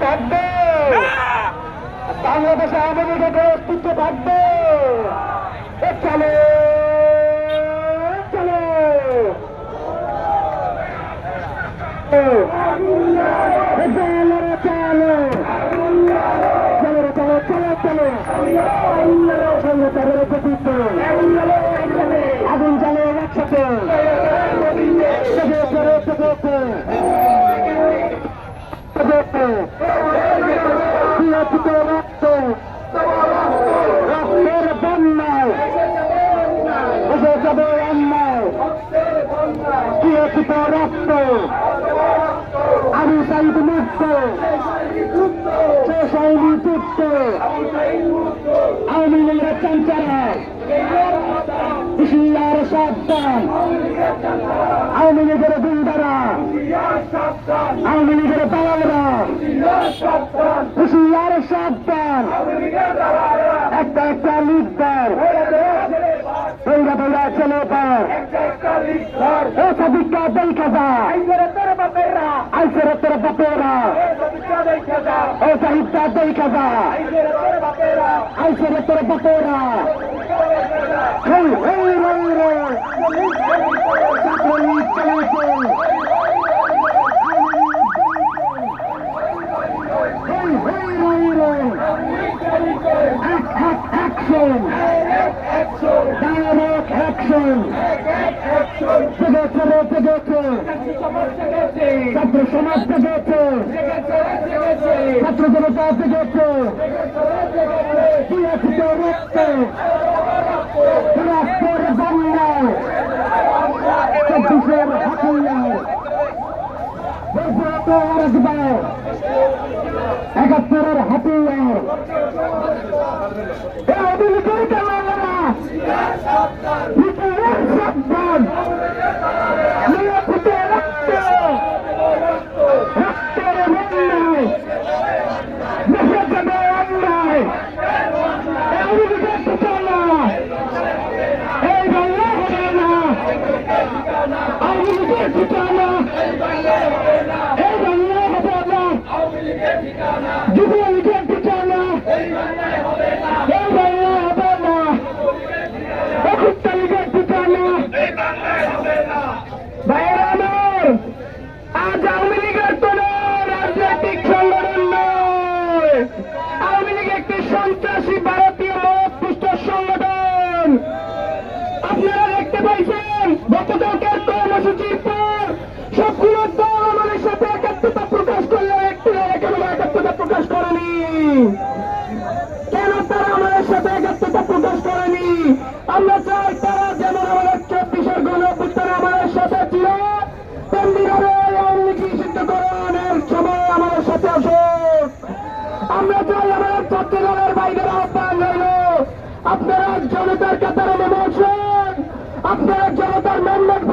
থাকবে বাংলাদেশে আওয়ামী লীগের অস্তিত্ব থাকবে। চলো চলো চলো চলো চলো চলো আগুন জ্বালে একসাথে রক্তের বন্যায় এসে যাবে অন্যায় প্রিয়চিত রক্ত আমি সাইদ মুক্ত শৈলী যুক্ত আওয়ামী লীগের চাঞ্চারা হুশিয়ার সাবধান আওয়ামী লীগের গুন্ডারা আওয়ামী লীগের দালালরা হুশিয়ার সাবধান একটা একটা লিডার দৌড়া দৌড়া চলে পার ও সাদিকা দেখা যা আইসের তোর বাপেরা ও সাহিত্যা দেখা যা আইসের তোর বাপেরা হেই হেই রই রই ছাত্রলীগ চলেছে হেই হেই রই রই action direct action জেগেছে ছাত্র সমাজ জেগেছে ছাত্র জনতা জেগেছে প্রিয়চিত রক্তে রক্তের বন্যায় 24-এর হাতিয়ার 71-এর হাতিয়ার যুবলীগের ঠিকানা লীগের ঠিকানা আজ আওয়ামী লীগের কোন রাজনৈতিক সংগঠন নয়। আওয়ামী লীগ একটি সন্ত্রাসী ভারতীয় মদপুষ্ট সংগঠন। আপনারা দেখতে পাইছেন গতকালকের কর্মসূচির পর সবগুলো দল আমাদের সাথে একাত্মতা প্রকাশ করলে একটি কেন একাত্মতা প্রকাশ করেনি? কেন তারা আমাদের সাথে একাত্মতা প্রকাশ করেনি? আমরা চাই তারা যেমন আমাদের 24-এর গণঅভ্যুত্থানে আমাদের সাথে ছিল তেমনি ভাবে আওয়ামী লীগ নিষিদ্ধকরণের সময় আমাদের সাথে আসুক। আমরা চাই আমাদের চট্টগ্রামের বাইরের আহ্বান রইল, আপনারা জনতার কাতারে নেমে আসুন, আপনারা জনতার ম্যান্ডেট